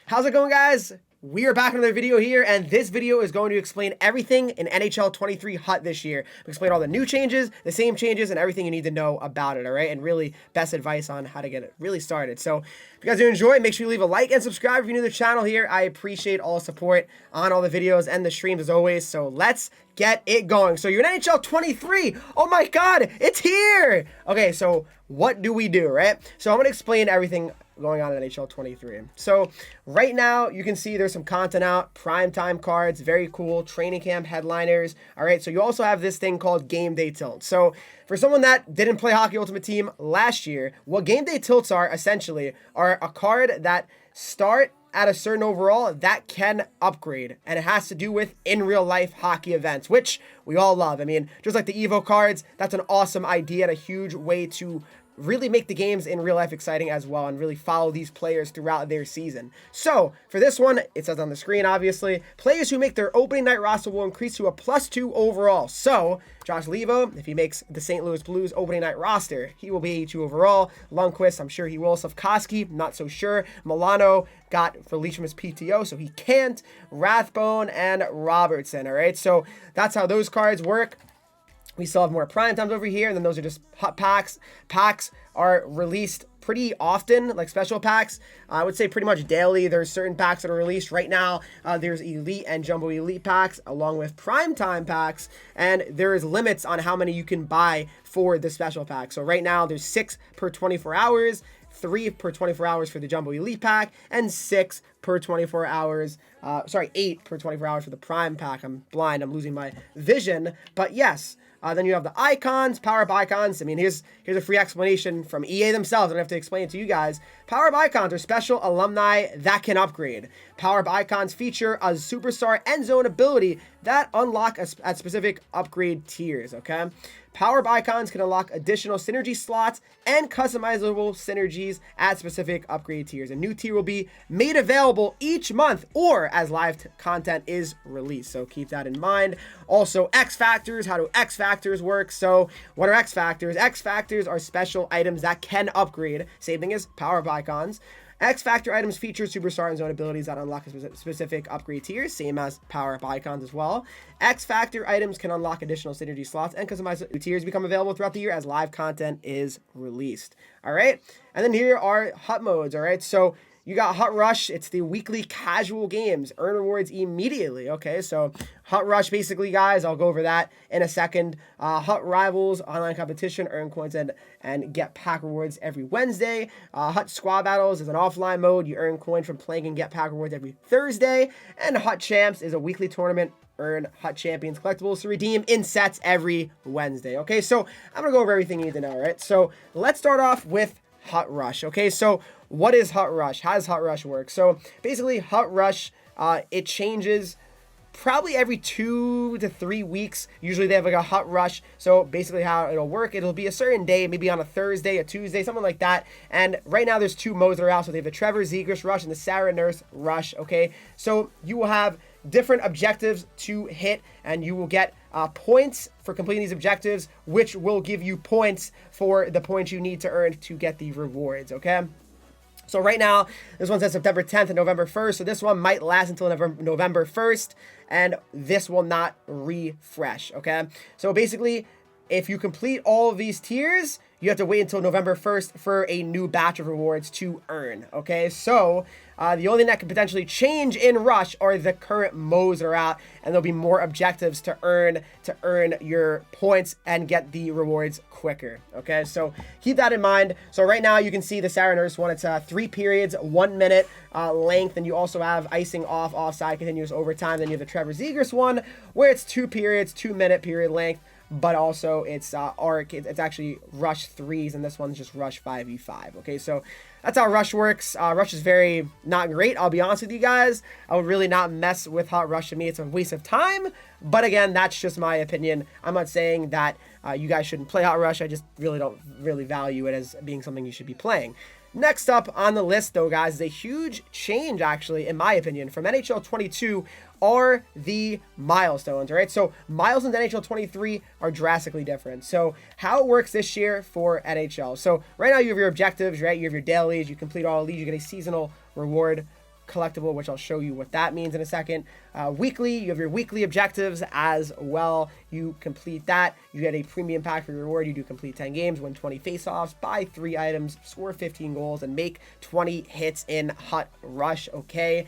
How's it going, guys? We are back with another video here, and this video is going to explain everything in NHL 23 HUT this year. We explain all the new changes, the same changes, and everything you need to know about it, all right? And really best advice on how to get it really started. So if you guys do enjoy, make sure you leave a like and subscribe if you're new to the channel here. I appreciate all the support on all the videos and the streams as always. So let's get it going. So you're in NHL 23. Oh my God, it's here. Okay, so what do we do, right? So I'm going to explain everything going on in NHL 23. So right now you can see there's some content out, primetime cards, very cool, training camp headliners. All right, so you also have this thing called game day tilt. So for someone that didn't play Hockey Ultimate Team last year, what game day tilts are essentially are a card that start at a certain overall that can upgrade, and it has to do with in real life hockey events, which we all love. I mean, just like the Evo cards, that's an awesome idea and a huge way to really make the games in real life exciting as well and really follow these players throughout their season. So for this one, it says on the screen, obviously, players who make their opening night roster will increase to a +2 overall. So Josh Levo, if he makes the St. Louis Blues opening night roster, he will be 82 overall. Lundqvist, I'm sure he will. Slavkovsky, not so sure. Milano got released from his PTO, so he can't. Rathbone and Robertson, all right? So that's how those cards work. We still have more prime times over here, and then those are just HUT packs. Packs are released pretty often, like special packs. I would say pretty much daily. There's certain packs that are released right now. There's Elite and Jumbo Elite packs, along with primetime packs, and there is limits on how many you can buy for the special pack. So right now, there's 6 per 24 hours, 3 per 24 hours for the Jumbo Elite pack, and 6 per 24 hours. 8 per 24 hours for the Prime pack. I'm blind. I'm losing my vision. But yes. Then you have the icons, power-up icons. I mean, here's a free explanation from EA themselves. I don't have to explain it to you guys. Power-up icons are special alumni that can upgrade. Power-up icons feature a superstar end zone ability that unlock at specific upgrade tiers, okay? Power-up icons can unlock additional synergy slots and customizable synergies at specific upgrade tiers. A new tier will be made available each month or as live content is released. So keep that in mind. Also, X Factors. How do X Factors work? So what are X Factors? X Factors are special items that can upgrade. Same thing as power-up icons. X Factor items feature superstar and zone abilities that unlock specific upgrade tiers, same as power-up icons as well. X Factor items can unlock additional synergy slots and customized tiers become available throughout the year as live content is released. All right, and then here are HUT modes. All right, so you got HUT Rush. It's the weekly casual games. Earn rewards immediately. Okay, so HUT Rush, basically, guys, I'll go over that in a second. HUT Rivals, online competition, earn coins and get pack rewards every Wednesday. HUT Squad Battles is an offline mode. You earn coins from playing and get pack rewards every Thursday. And HUT Champs is a weekly tournament. Earn HUT Champions collectibles to redeem in sets every Wednesday. Okay, so I'm going to go over everything you need to know, all right? So let's start off with HUT Rush. Okay, so what is HUT Rush? How does HUT Rush work? So basically, HUT Rush, it changes probably every 2 to 3 weeks. Usually they have like a HUT Rush. So basically how it'll work, it'll be a certain day, maybe on a Thursday, a Tuesday, something like that. And right now there's 2 modes that are out. So they have the Trevor Zegras Rush and the Sarah Nurse Rush. Okay, so you will have different objectives to hit, and you will get points for completing these objectives, which will give you points for the points you need to earn to get the rewards. Okay. So right now, this one says September 10th and November 1st. So this one might last until November 1st, and this will not refresh, okay? So basically, if you complete all of these tiers, you have to wait until November 1st for a new batch of rewards to earn, okay? So the only thing that could potentially change in Rush are the current modes that are out, and there'll be more objectives to earn your points and get the rewards quicker, okay? So keep that in mind. So right now you can see the Sarah Nurse one. It's 3 periods, 1 minute length, and you also have icing off, offside, continuous overtime. Then you have the Trevor Zegras one, where it's 2 periods, 2 minute period length, but also it's arc. It's actually Rush 3s, and this one's just Rush 5v5. Okay, so that's how Rush works. Rush is very not great, I'll be honest with you guys. I would really not mess with HUT Rush. To me, it's a waste of time. But again, that's just my opinion. I'm not saying that you guys shouldn't play HUT Rush. I just really don't value it as being something you should be playing. Next up on the list, though, guys, is a huge change, actually, in my opinion, from NHL 22 are the milestones, all right? So milestones in NHL 23 are drastically different. So how it works this year for NHL. So right now you have your objectives, right? You have your dailies, you complete all of these, you get a seasonal reward. collectible, which I'll show you what that means in a second. Weekly, you have your weekly objectives as well. You complete that, you get a premium pack for your reward. You do complete 10 games, win 20 face-offs, buy 3 items, score 15 goals, and make 20 hits in Hut Rush. Okay,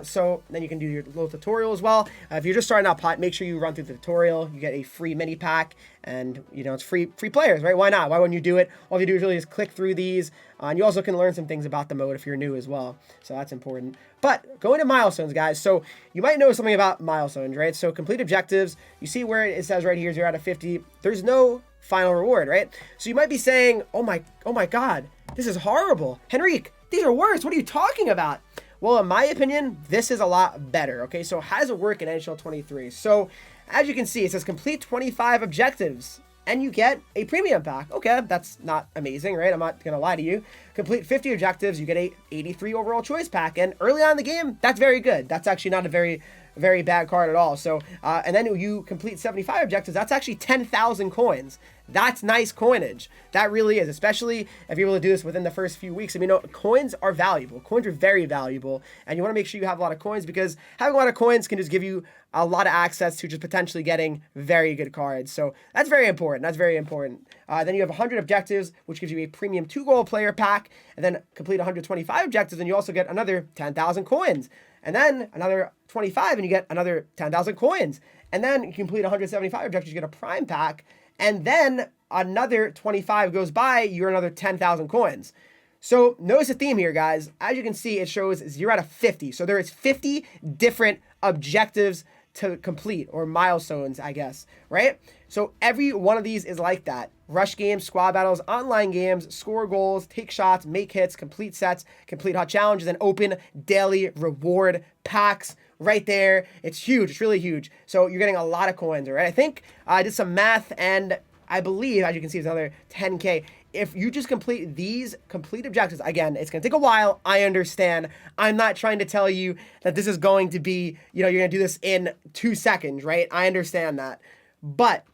so then you can do your little tutorial as well. If you're just starting out Hut, make sure you run through the tutorial. You get a free mini pack, and you know it's free players, right? Why not? Why wouldn't you do it? All you do is really just click through these, and you also can learn some things about the mode if you're new as well. So that's important. But going to milestones, guys. So you might know something about milestones, right? So complete objectives. You see where it says right here, 0 out of 50. There's no final reward, right? So you might be saying, oh my God, this is horrible. Henreek, these are worse. What are you talking about? Well, in my opinion, this is a lot better. Okay, so how does it work in NHL 23? So as you can see, it says complete 25 objectives and you get a premium pack. Okay, that's not amazing, right? I'm not gonna lie to you. Complete 50 objectives, you get a 83 overall choice pack. And early on in the game, that's very good. That's actually not a very bad card at all. So, and then you complete 75 objectives, that's actually 10,000 coins. That's nice coinage. That really is, especially if you're able to do this within the first few weeks. I mean, coins are valuable. Coins are very valuable, and you want to make sure you have a lot of coins because having a lot of coins can just give you a lot of access to just potentially getting very good cards. So that's very important. That's very important. Then you have 100 objectives, which gives you a premium 2-goal player pack, and then complete 125 objectives, and you also get another 10,000 coins. And then another 25, and you get another 10,000 coins. And then you complete 175 objectives, you get a prime pack. And then another 25 goes by, you're another 10,000 coins. So notice a theme here, guys. As you can see, it shows 0 out of 50. So there is 50 different objectives to complete, or milestones, I guess, right? So every one of these is like that. Rush games, squad battles, online games, score goals, take shots, make hits, complete sets, complete hot challenges, and open daily reward packs. Right there, it's huge. It's really huge. So you're getting a lot of coins, all right? I think I did some math, and I believe, as you can see, it's another 10K. If you just complete these complete objectives, again, it's going to take a while. I understand. I'm not trying to tell you that this is going to be, you know, you're going to do this in 2 seconds, right? I understand that. But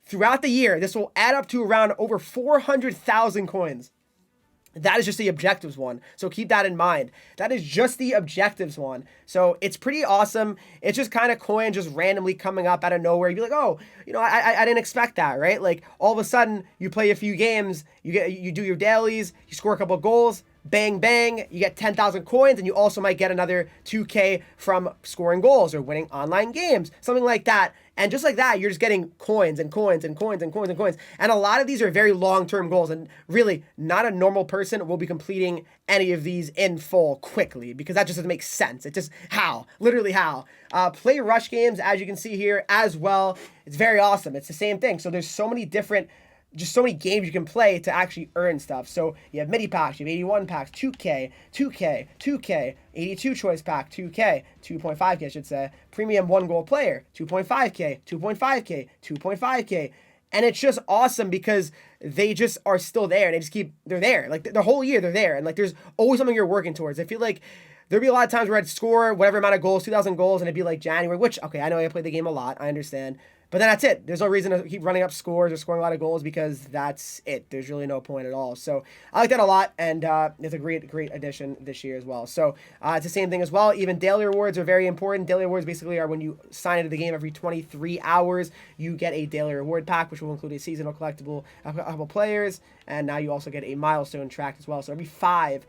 throughout the year, this will add up to around over 400,000 coins. That is just the objectives one. So keep that in mind. That is just the objectives one. So it's pretty awesome. It's just kind of coin just randomly coming up out of nowhere. You'd be like, oh, you know, I didn't expect that, right? Like all of a sudden you play a few games, you do your dailies, you score a couple of goals, bang, bang, you get 10,000 coins, and you also might get another 2K from scoring goals or winning online games, something like that. And just like that, you're just getting coins and coins and coins and coins and coins. And a lot of these are very long-term goals. And really, not a normal person will be completing any of these in full quickly because that just doesn't make sense. It just, how? Literally how? Play rush games, as you can see here as well. It's very awesome. It's the same thing. So there's so many different just so many games you can play to actually earn stuff. So you have mini packs, you have 81 packs, 2K, 2K, 2K, 82 choice pack, 2K, 2.5K I should say, premium 1-goal player, 2.5K, 2.5K, 2.5K. And it's just awesome because they just are still there and they're there. Like the whole year they're there. And like there's always something you're working towards. I feel like there'd be a lot of times where I'd score whatever amount of goals, 2,000 goals, and it'd be like January, which, okay, I know I play the game a lot, I understand. But then that's it. There's no reason to keep running up scores or scoring a lot of goals because that's it. There's really no point at all. So I like that a lot, and it's a great addition this year as well. So it's the same thing as well. Even daily rewards are very important. Daily rewards basically are when you sign into the game every 23 hours, you get a daily reward pack, which will include a seasonal collectible, a couple players, and now you also get a milestone track as well. So every 5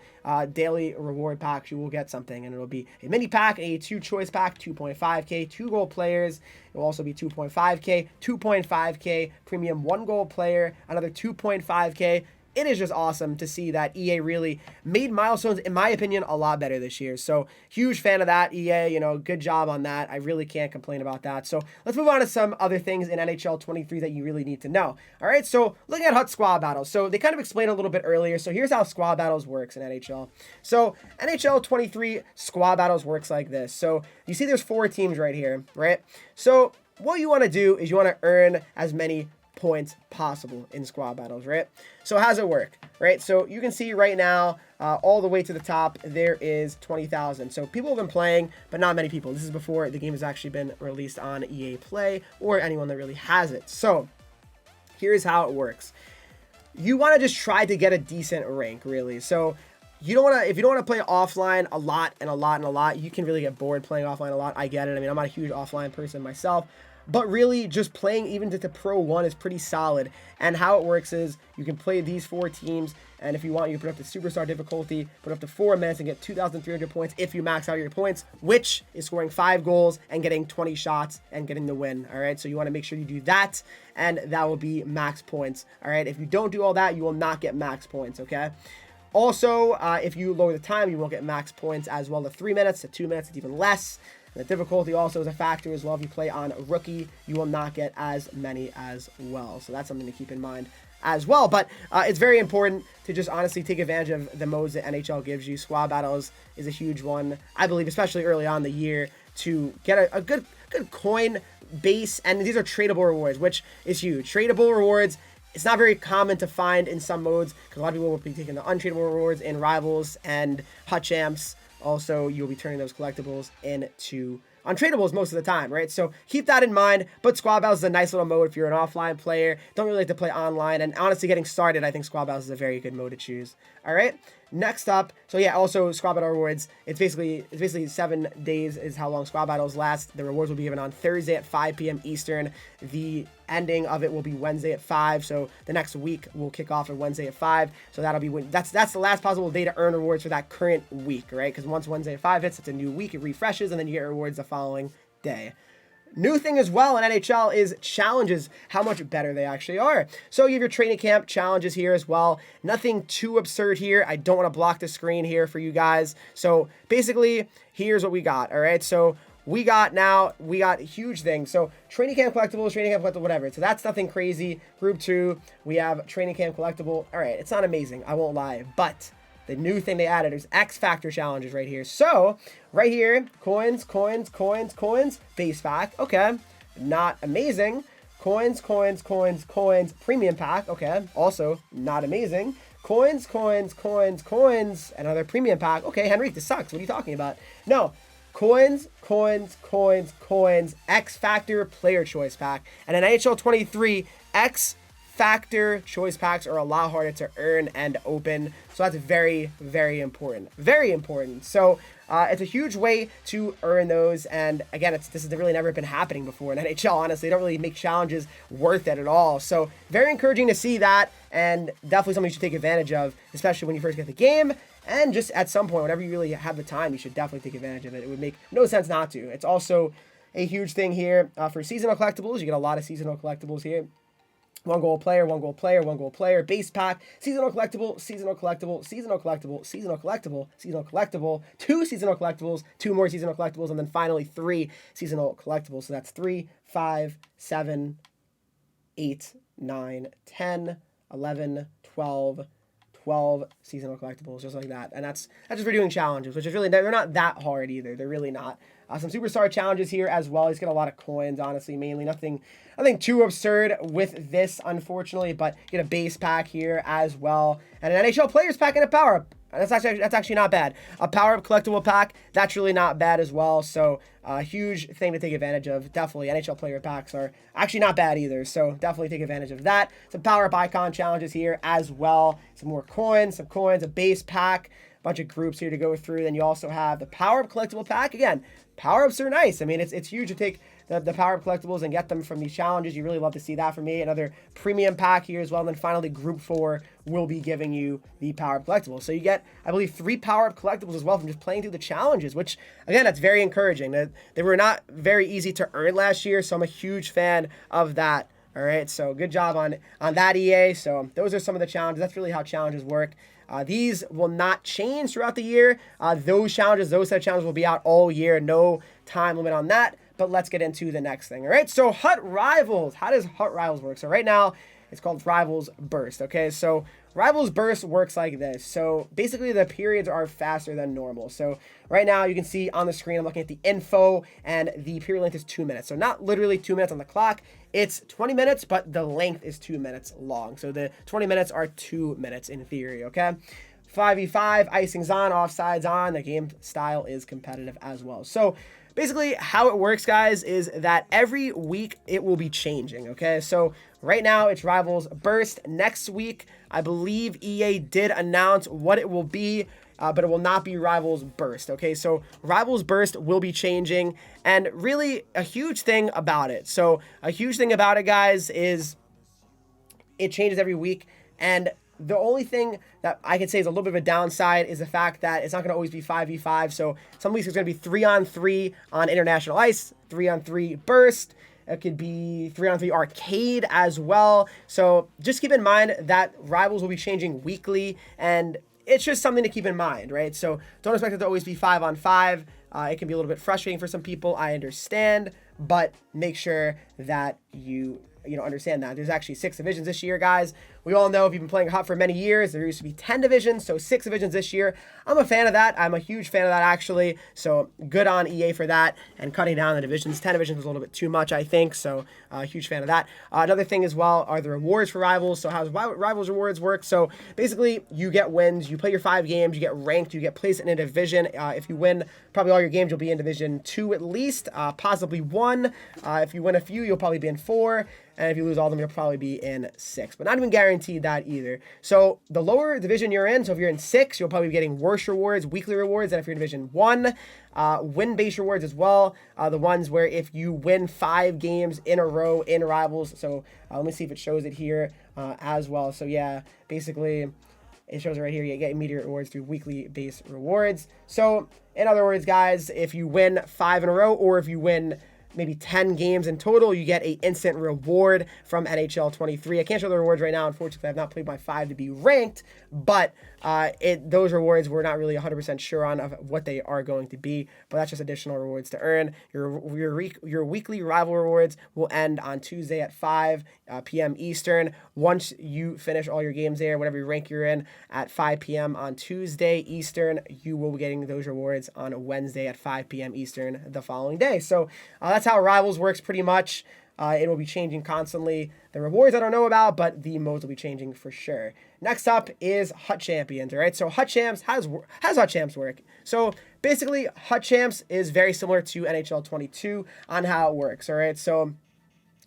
daily reward packs, you will get something, and it'll be a mini pack, a 2-choice pack, 2.5K, 2-goal players. It will also be 2.5K, 2.5K, premium 1-goal player, another 2.5K. It is just awesome to see that EA really made Milestones, in my opinion, a lot better this year. So huge fan of that, EA, you know, good job on that. I really can't complain about that. So let's move on to some other things in NHL 23 that you really need to know. All right, so looking at Hut Squad Battles. So they kind of explained a little bit earlier. So here's how Squad Battles works in NHL. So NHL 23 Squad Battles works like this. So you see there's 4 teams right here, right? So what you want to do is you want to earn as many points possible in squad battles, right? So how does it work, right? So you can see right now, all the way to the top, there is 20,000. So people have been playing, but not many people. This is before the game has actually been released on EA Play or anyone that really has it. So here's how it works. You want to just try to get a decent rank, really. So you don't want to, if you don't want to play offline a lot and a lot and a lot, you can really get bored playing offline a lot. I get it. I mean, I'm not a huge offline person myself, but really just playing even to Pro 1 is pretty solid. And how it works is you can play these 4 teams, and if you want, you can put up the superstar difficulty, put up to 4 minutes and get 2,300 points if you max out your points, which is scoring 5 goals and getting 20 shots and getting the win. All right, so you want to make sure you do that, and that will be max points. All right, if you don't do all that, you will not get max points. Okay. Also, if you lower the time, you won't get max points as well. To 3 minutes, to 2 minutes, it's even less. And the difficulty also is a factor as well. If you play on rookie, you will not get as many as well. So that's something to keep in mind as well. But it's very important to just honestly take advantage of the modes that NHL gives you. Squad battles is a huge one, I believe, especially early on in the year, to get a good coin base. And these are tradable rewards, which is huge. Tradable rewards. It's not very common to find in some modes because a lot of people will be taking the untradeable rewards in Rivals and Hut Champs. Also, you'll be turning those collectibles into untradables most of the time, right? So keep that in mind. But Squad Battles is a nice little mode if you're an offline player. Don't really like to play online. And honestly, getting started, I think Squad Battles is a very good mode to choose. All right. Next up, so yeah, also Squad Battle rewards. It's basically 7 days is how long Squad Battles last. The rewards will be given on Thursday at 5 p.m. Eastern. The ending of it will be Wednesday at 5. So the next week will kick off on Wednesday at 5. So that'll be when that's the last possible day to earn rewards for that current week, right? Because once Wednesday at 5 hits, it's a new week. It refreshes, and then you get rewards the following day. New thing as well in NHL is challenges, how much better they actually are. So you have your training camp challenges here as well. Nothing too absurd here. I don't want to block the screen here for you guys. So basically, here's what we got, all right? So we got huge things. So training camp collectible, whatever. So that's nothing crazy. Group 2, we have training camp collectible. All right, it's not amazing, I won't lie, but the new thing they added is X Factor challenges right here. So right here, coins, base pack. Okay, not amazing. Coins, premium pack. Okay, also not amazing. Coins, another premium pack. Okay, Henreek, this sucks. What are you talking about? No, coins, X Factor player choice pack. And in NHL 23, X Factor choice packs are a lot harder to earn and open, so that's very, very important. Very important. So it's a huge way to earn those, and again, this has really never been happening before in NHL. Honestly, they don't really make challenges worth it at all. So very encouraging to see that, and definitely something you should take advantage of, especially when you first get the game. And just at some point, whenever you really have the time, you should definitely take advantage of it. It would make no sense not to. It's also a huge thing here for seasonal collectibles. You get a lot of seasonal collectibles here. One goal player, base pack, seasonal collectible, two seasonal collectibles, 2 more seasonal collectibles, and then finally 3 seasonal collectibles. So that's 3, 5, 7, 8, 9, 10, 11, 12 seasonal collectibles, just like that. And that's just for doing challenges, which is really, they're not that hard either. They're really not. Some superstar challenges here as well. He's got a lot of coins, honestly, mainly nothing too absurd with this, unfortunately, but you get a base pack here as well, and an NHL players pack and a power up. That's actually not bad. A power up collectible pack, that's really not bad as well. So a huge thing to take advantage of. Definitely NHL player packs are actually not bad either. So definitely take advantage of that. Some power up icon challenges here as well. Some more coins, a base pack, a bunch of groups here to go through. Then you also have the power up collectible pack. Again, power ups are nice. I mean, it's huge to take the power up collectibles and get them from these challenges. You really love to see that from me. Another premium pack here as well. And then finally, group 4 will be giving you the power up collectibles. So you get, I believe, 3 power up collectibles as well from just playing through the challenges, which again, that's very encouraging. They were not very easy to earn last year, so I'm a huge fan of that. All right, so good job on that, EA. So those are some of the challenges. That's really how challenges work. These will not change throughout the year. Those set of challenges will be out all year. No time limit on that. But let's get into the next thing. All right, so Hut Rivals. How does Hut Rivals work? So right now, it's called Rivals Burst. Okay, so Rivals Burst works like this. So basically, the periods are faster than normal. So right now, you can see on the screen, I'm looking at the info, and the period length is 2 minutes. So not literally 2 minutes on the clock. It's 20 minutes, but the length is 2 minutes long. So the 20 minutes are 2 minutes in theory, okay? 5v5, icing's on, offside's on. The game style is competitive as well. So basically, how it works, guys, is that every week it will be changing, okay? So right now, it's Rivals Burst. Next week, I believe EA did announce what it will be. but it will not be Rivals Burst. Okay, so Rivals Burst will be changing, and really a huge thing about it. So a huge thing about it, guys, is it changes every week, and the only thing that I can say is a little bit of a downside is the fact that it's not going to always be 5v5. So some weeks it's going to be 3-on-3 on International Ice, 3-on-3 Burst. It could be 3-on-3 Arcade as well. So just keep in mind that Rivals will be changing weekly, and it's just something to keep in mind, right? So don't expect it to always be 5-on-5. It can be a little bit frustrating for some people, I understand, but make sure that you understand that. There's actually 6 divisions this year, guys. We all know if you've been playing HUT for many years, there used to be 10 divisions, so 6 divisions this year. I'm a fan of that. I'm a huge fan of that, actually. So good on EA for that and cutting down the divisions. 10 divisions was a little bit too much, I think, so huge fan of that. Another thing as well are the rewards for Rivals. So how does Rivals rewards work? So basically, you get wins. You play your 5 games. You get ranked. You get placed in a division. If you win probably all your games, you'll be in Division 2 at least, possibly 1. If you win a few, you'll probably be in 4. And if you lose all of them, you'll probably be in 6. But not even guaranteed that either. So the lower division you're in, so if you're in 6, you'll probably be getting worse rewards, weekly rewards, than if you're in Division 1. Win-based rewards as well. The ones where if you win 5 games in a row in Rivals. So let me see if it shows it here as well. So yeah, basically it shows it right here. You get immediate rewards through weekly based rewards. So in other words, guys, if you win 5 in a row, or if you win maybe 10 games in total, you get a instant reward from NHL 23. I can't show the rewards right now. Unfortunately, I've not played my 5 to be ranked, but those rewards we're not really 100% sure on of what they are going to be, but that's just additional rewards to earn. Your weekly rival rewards will end on Tuesday at 5 p.m. Eastern. Once you finish all your games there, whatever rank you're in, at 5 p.m. on Tuesday Eastern, you will be getting those rewards on Wednesday at 5 p.m. Eastern the following day. So that's how Rivals works pretty much. It will be changing constantly. The rewards I don't know about, but the modes will be changing for sure. Next up is HUT Champions, all right? So HUT Champs, how does HUT Champs work? So basically, HUT Champs is very similar to NHL 22 on how it works, all right? So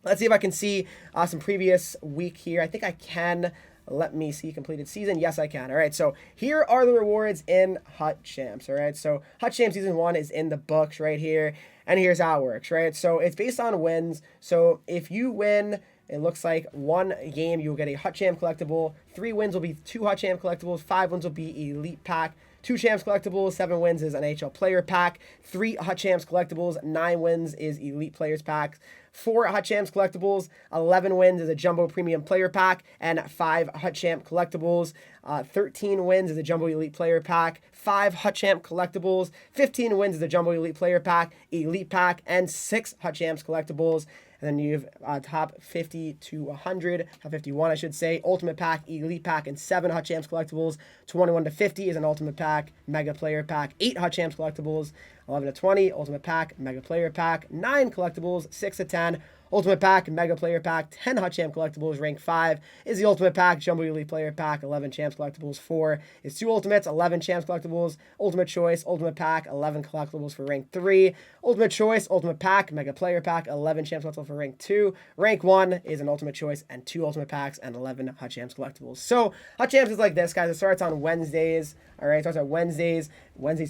let's see if I can see some previous week here. I think I can. Let me see completed season. Yes, I can. All right, so here are the rewards in HUT Champs, all right? So HUT Champs Season 1 is in the books right here, and here's how it works, right? So it's based on wins. So if you win, it looks like 1 game, you'll get a HUT Champ collectible. 3 wins will be 2 HUT Champ collectibles. 5 wins will be Elite Pack. 2 Champs collectibles, 7 wins is an NHL Player Pack. 3 HUT Champs collectibles, 9 wins is Elite Players Pack. 4 HUT Champs collectibles, 11 wins is a Jumbo Premium Player Pack, and 5 HUT Champ collectibles. 13 wins is a Jumbo Elite Player Pack, 5 HUT Champ collectibles, 15 wins is a Jumbo Elite Player Pack, Elite Pack, and 6 HUT Champs collectibles. And then you have top 50 to 100, top 51, I should say, Ultimate Pack, Elite Pack, and 7 HUT Champs collectibles. 21 to 50 is an Ultimate Pack, Mega Player Pack, 8 HUT Champs collectibles. 11 to 20, Ultimate Pack, Mega Player Pack, 9 collectibles. 6 to 10, Ultimate Pack, Mega Player Pack, 10 HUT Champ collectibles. Rank 5 is the Ultimate Pack, Jumbo Elite Player Pack, 11 Champs collectibles. 4 is 2 Ultimates, 11 Champs collectibles. Ultimate Choice, Ultimate Pack, 11 collectibles for Rank 3. Ultimate Choice, Ultimate Pack, Mega Player Pack, 11 Champs collectibles for Rank 2. Rank 1 is an Ultimate Choice and 2 Ultimate Packs and 11 HUT Champs collectibles. So HUT Champs is like this, guys. It starts on Wednesdays. All right, it starts on Wednesdays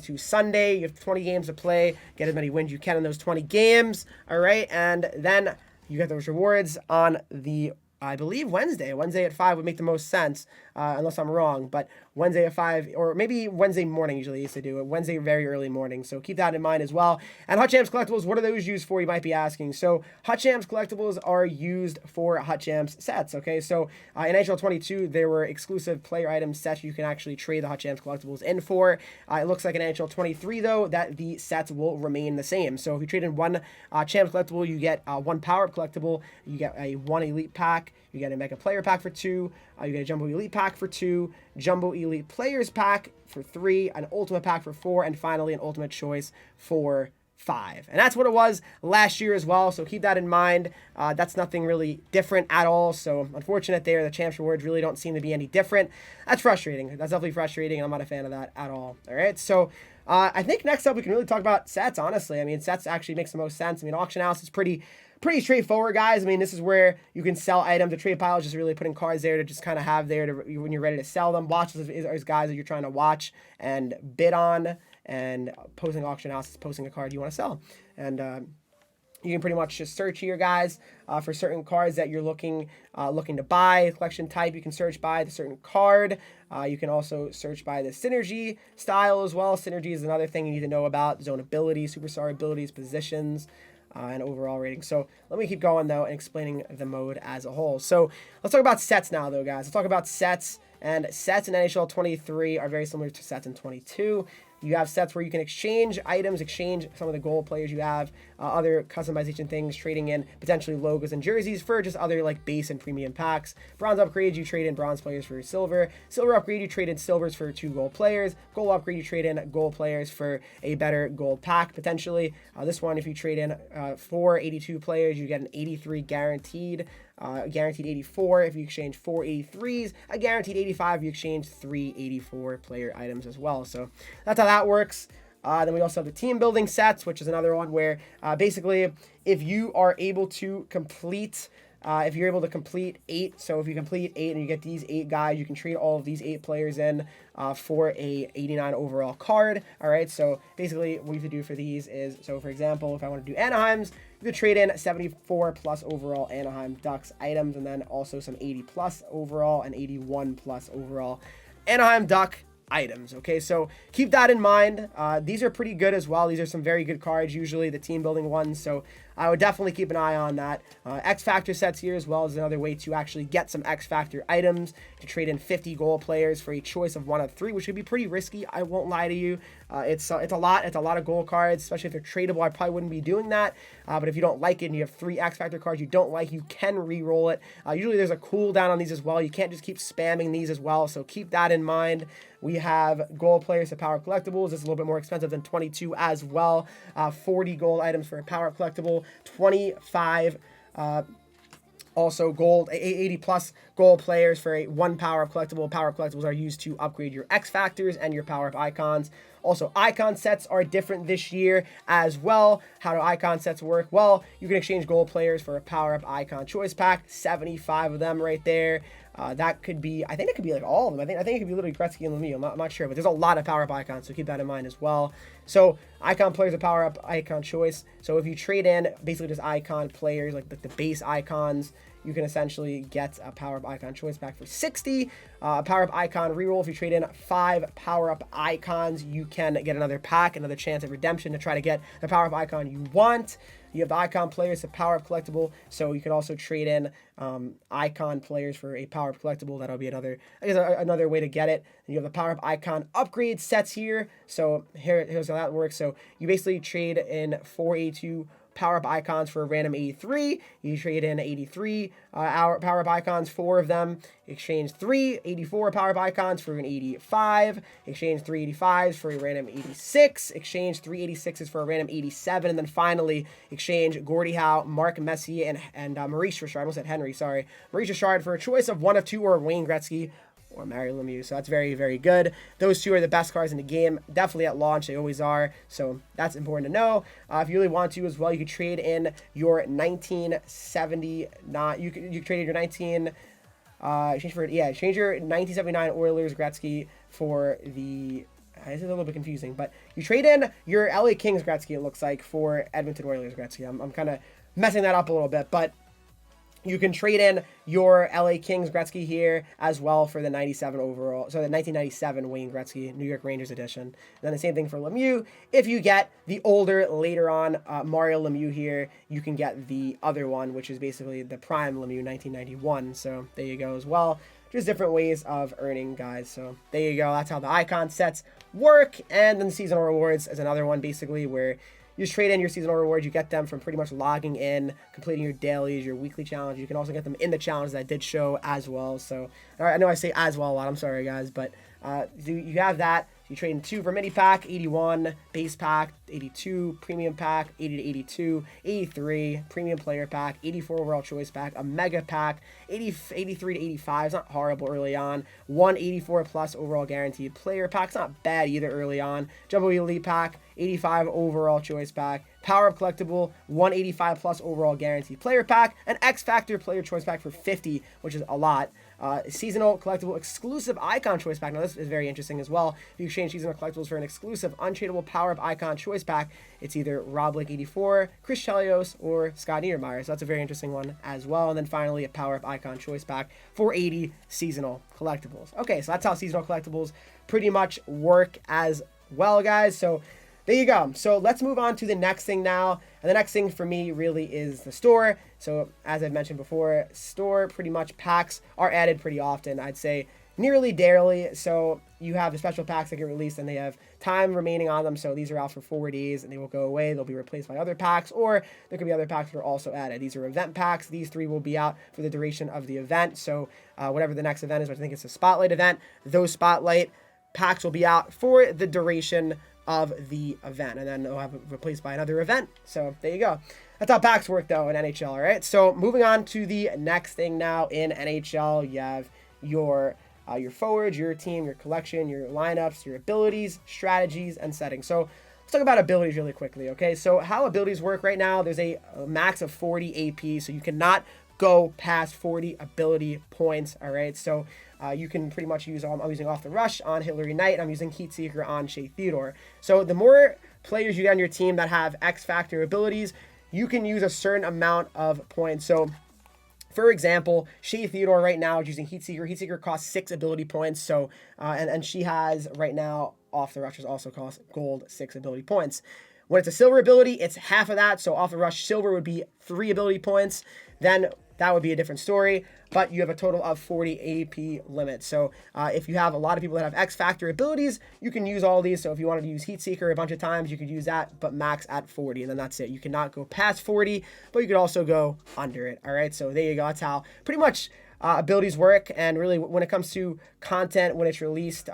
to Sunday. You have 20 games to play. Get as many wins you can in those 20 games. All right, and then you get those rewards on the, I believe, Wednesday. Wednesday at 5 would make the most sense, unless I'm wrong. But Wednesday at 5, or maybe Wednesday morning usually used to do it. Wednesday very early morning. So keep that in mind as well. And HUT Champs collectibles, what are those used for, you might be asking? So HUT Champs collectibles are used for HUT Champs sets, okay? So in NHL 22, there were exclusive player item sets you can actually trade the HUT Champs collectibles in for. It looks like in NHL 23, though, that the sets will remain the same. So if you trade in 1 Champs collectible, you get 1 power-up collectible, you get a 1 Elite Pack, you get a Mega Player Pack for 2, you get a Jumbo Elite Pack for 2, Jumbo Elite Players Pack for 3, an Ultimate Pack for 4, and finally an Ultimate Choice for 5. And that's what it was last year as well, so keep that in mind. That's nothing really different at all, so unfortunate there. The Champs rewards really don't seem to be any different. That's frustrating. That's definitely frustrating, and I'm not a fan of that at all. All right, so I think next up we can really talk about sets, honestly. I mean, sets actually makes the most sense. I mean, auction house is pretty straightforward, guys. I mean, this is where you can sell items. The trade pile is just really putting cards there to just kind of have there to when you're ready to sell them. Watches is guys that you're trying to watch and bid on, and posting auction house is posting a card you want to sell. And you can pretty much just search here, guys, for certain cards that you're looking to buy. Collection type, you can search by the certain card. You can also search by the synergy style as well. Synergy is another thing you need to know about. Zone abilities, superstar abilities, positions, and overall rating. So let me keep going, though, and explaining the mode as a whole. So let's talk about sets now, though, guys. Let's talk about sets. And sets in NHL 23 are very similar to sets in 22. You have sets where you can exchange items, exchange some of the gold players you have, other customization things, trading in potentially logos and jerseys for just other like base and premium packs. Bronze upgrade, you trade in bronze players for silver. Silver upgrade, you trade in silvers for 2 gold players. Gold upgrade, you trade in gold players for a better gold pack potentially. This one, if you trade in 4 82 players, you get an 83 guaranteed. Guaranteed 84 if you exchange 4 83s, a guaranteed 85 if you exchange 3 84 player items as well. So that's how that works. Then we also have the team building sets, which is another one where basically if you are able to complete if you're able to complete 8, so if you complete 8 and you get these 8 guys, you can trade all of these 8 players in for a 89 overall card. All right, so basically what you have to do for these is, so for example, if I want to do Anaheim's, you could trade in 74 plus overall Anaheim Ducks items, and then also some 80 plus overall and 81 plus overall Anaheim Duck items. Okay, so keep that in mind. These are pretty good as well. These are some very good cards, usually the team building ones, so I would definitely keep an eye on that. X Factor sets here as well is another way to actually get some X Factor items, to trade in 50 goal players for a choice of 1 of 3, which would be pretty risky. I won't lie to you. It's a lot of goal cards, especially if they're tradable. I probably wouldn't be doing that. But if you don't like it and you have 3 X Factor cards you don't like, you can re-roll it. Usually there's a cooldown on these as well. You can't just keep spamming these as well, so keep that in mind. We have gold players to power up collectibles. It's a little bit more expensive than 22 as well. 40 gold items for a power up collectible. 25 also gold 80 plus gold players for a 1 power up collectible. Power up collectibles are used to upgrade your X factors and your power up icons. Also, icon sets are different this year as well. How do icon sets work? Well, you can exchange gold players for a power up icon choice pack. 75 of them right there. That could be, I think it could be like all of them. I think it could be literally Gretzky and Lemieux. I'm not sure, but there's a lot of power-up icons, so keep that in mind as well. So icon players are power-up icon choice. So if you trade in basically just icon players, like the base icons, you can essentially get a power-up icon choice pack for 60. Power-up icon reroll. If you trade in 5 power-up icons, you can get another pack, another chance at redemption to try to get the power-up icon you want. You have the icon players to power up collectible, so you can also trade in icon players for a power up collectible. That'll be another way to get it. And you have the power up icon upgrade sets here. So here's how that works. So you basically trade in 482 power-up icons for a random 83. You trade in 83 power-up icons, 4 of them. Exchange 3 84 power-up icons for an 85. Exchange 3 85s for a random 86. Exchange 3 86s for a random 87. And then finally, exchange Gordie Howe, Mark Messier, and Maurice Richard. I almost said Henry, sorry. Maurice Richard for a choice of 1 of 2 or Wayne Gretzky or Mario Lemieux. So that's very, very good. Those 2 are the best cards in the game. Definitely at launch. They always are. So that's important to know. If you really want to as well, you could trade in your 1979. You could trade in your 19. Exchange your 1979 Oilers Gretzky for the. This is a little bit confusing, but you trade in your LA Kings Gretzky, it looks like, for Edmonton Oilers Gretzky. I'm kind of messing that up a little bit, but you can trade in your LA Kings Gretzky here as well for the 97 overall. So the 1997 Wayne Gretzky New York Rangers edition. And then the same thing for Lemieux. If you get the older, later on Mario Lemieux here, you can get the other one, which is basically the prime Lemieux 1991. So there you go as well. Just different ways of earning, guys. So there you go. That's how the icon sets work. And then seasonal rewards is another one, basically, where you just trade in your seasonal rewards. You get them from pretty much logging in, completing your dailies, your weekly challenge. You can also get them in the challenge that I did show as well. So I know I say as well a lot. I'm sorry, guys. But you have that. you trade in 2 Vermini pack, 81, base pack, 82, premium pack, 80 to 82, 83, premium player pack, 84 overall choice pack, a mega pack, 83 to 85. It's not horrible early on. 184 plus overall guaranteed player pack. It's not bad either early on. Jumbo Elite pack, 85 overall choice pack, Power Up collectible, 185 plus overall guaranteed player pack, an X Factor player choice pack for 50, which is a lot. Seasonal collectible exclusive icon choice pack. Now this is very interesting as well. If you exchange seasonal collectibles for an exclusive untradeable Power Up icon choice pack, it's either Rob Blake 84, Chris Chelios, or Scott Niedermeyer. So that's a very interesting one as well. And then finally a Power Up icon choice pack for 80 seasonal collectibles. Okay, so that's how seasonal collectibles pretty much work as well, guys. So there you go. So let's move on to the next thing now. And the next thing for me really is the store. So as I've mentioned before, store pretty much packs are added pretty often. I'd say nearly daily. So you have the special packs that get released and they have time remaining on them. So these are out for 4 days and they will go away. They'll be replaced by other packs, or there could be other packs that are also added. These are event packs. These 3 will be out for the duration of the event. So whatever the next event is, which I think it's a spotlight event, those spotlight packs will be out for the duration of the event, and then they'll have it replaced by another event. So there you go. That's how packs work though in NHL, all right? So moving on to the next thing now in NHL, you have your forwards, your team, your collection, your lineups, your abilities, strategies, and settings. So let's talk about abilities really quickly, okay? So how abilities work right now, there's a max of 40 AP, so you cannot go past 40 ability points, all right? So you can pretty much use, I'm using Off the Rush on Hillary Knight, and I'm using Heat Seeker on Shea Theodore. So the more players you get on your team that have X Factor abilities, you can use a certain amount of points. So for example, Shea Theodore right now is using Heat Seeker. Heat Seeker costs 6 ability points. So, and she has right now, Off the Rush also costs gold 6 ability points. When it's a silver ability, it's half of that. So Off the Rush silver would be 3 ability points. Then that would be a different story, but you have a total of 40 AP limit. So if you have a lot of people that have X Factor abilities, you can use all these. So if you wanted to use Heat Seeker a bunch of times, you could use that, but max at 40, and then that's it. You cannot go past 40, but you could also go under it. All right, so there you go. That's how pretty much abilities work. And really, when it comes to content, when it's released,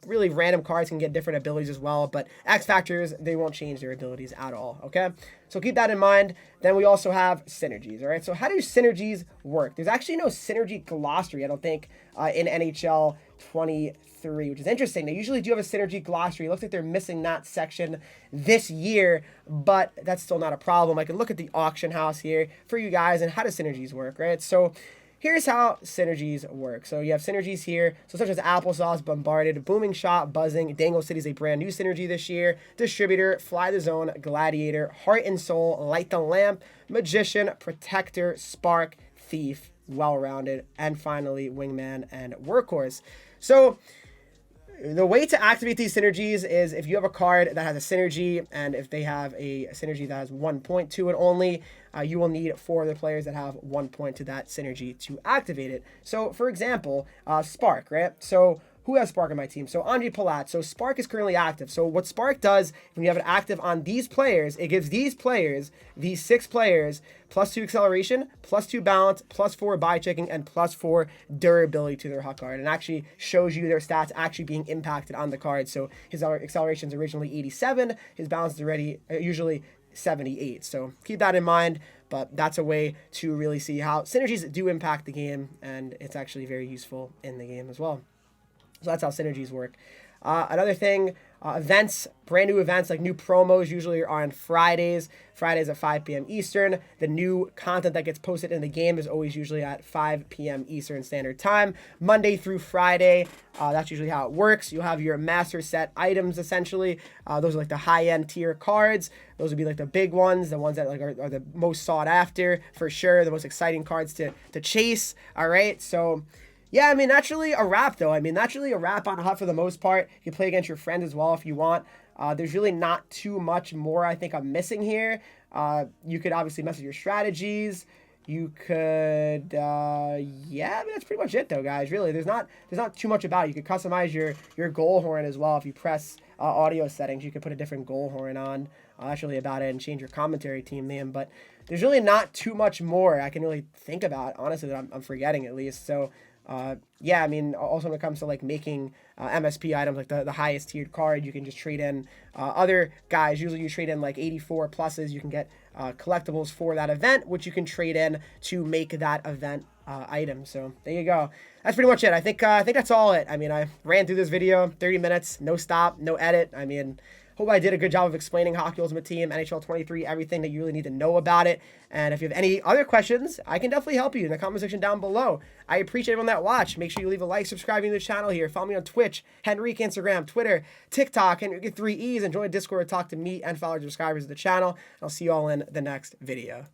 really random cards can get different abilities as well, but X Factors, they won't change their abilities at all, okay? So keep that in mind. Then we also have synergies, all right? So how do synergies work? There's actually no synergy glossary, I don't think, in NHL 23, which is interesting. They usually do have a synergy glossary. It looks like they're missing that section this year, but that's still not a problem. I can look at the auction house here for you guys and how do synergies work, right? So here's how synergies work. So you have synergies here, so such as Applesauce, Bombarded, Booming Shot, Buzzing, Dangle City is a brand new synergy this year, Distributor, Fly the Zone, Gladiator, Heart and Soul, Light the Lamp, Magician, Protector, Spark, Thief, Well-Rounded, and finally Wingman and Workhorse. So the way to activate these synergies is if you have a card that has a synergy, and if they have a synergy that has 1 point to it only, you will need 4 other players that have 1 point to that synergy to activate it. So, for example, Spark, right? So, who has Spark on my team? So, Andre Palat. So, Spark is currently active. So, what Spark does, when you have it active on these players, it gives these players, these 6 players, +2 acceleration, +2 balance, +4 bye checking, and +4 durability to their hot card. And actually shows you their stats actually being impacted on the card. So, his acceleration is originally 87. His balance is already usually 78. So keep that in mind, but that's a way to really see how synergies do impact the game, and it's actually very useful in the game as well. So that's how synergies work. Another thing, events, brand new events, like new promos usually are on Fridays at 5 p.m. Eastern. The new content that gets posted in the game is always usually at 5 p.m. Eastern Standard Time, Monday through Friday. That's usually how it works. You'll have your master set items, essentially. Those are like the high-end tier cards. Those would be like the big ones, the ones that like are the most sought after, for sure, the most exciting cards to chase, all right? So yeah, I mean, that's really a wrap, though. I mean, that's really a wrap on HUT for the most part. You can play against your friends as well if you want. There's really not too much more I think I'm missing here. You could obviously mess with your strategies. You could, yeah, I mean, that's pretty much it, though, guys. Really, there's not too much about it. You could customize your goal horn as well. If you press audio settings, you could put a different goal horn on. That's really about it, and change your commentary team name. But there's really not too much more I can really think about, honestly, that I'm forgetting at least. So Yeah, I mean, also when it comes to like making MSP items, like the highest tiered card, you can just trade in other guys. Usually you trade in like 84 pluses. You can get collectibles for that event, which you can trade in to make that event item. So there you go. That's pretty much it. I think that's all it. I mean, I ran through this video, 30 minutes, no stop, no edit. I mean, hope I did a good job of explaining Hockey Ultimate Team, NHL 23, everything that you really need to know about it. And if you have any other questions, I can definitely help you in the comment section down below. I appreciate everyone that watched. Make sure you leave a like, subscribing to the channel here. Follow me on Twitch, Henreek, Instagram, Twitter, TikTok, Henreek with 3 E's, and join Discord to talk to me and fellow subscribers of the channel. I'll see you all in the next video.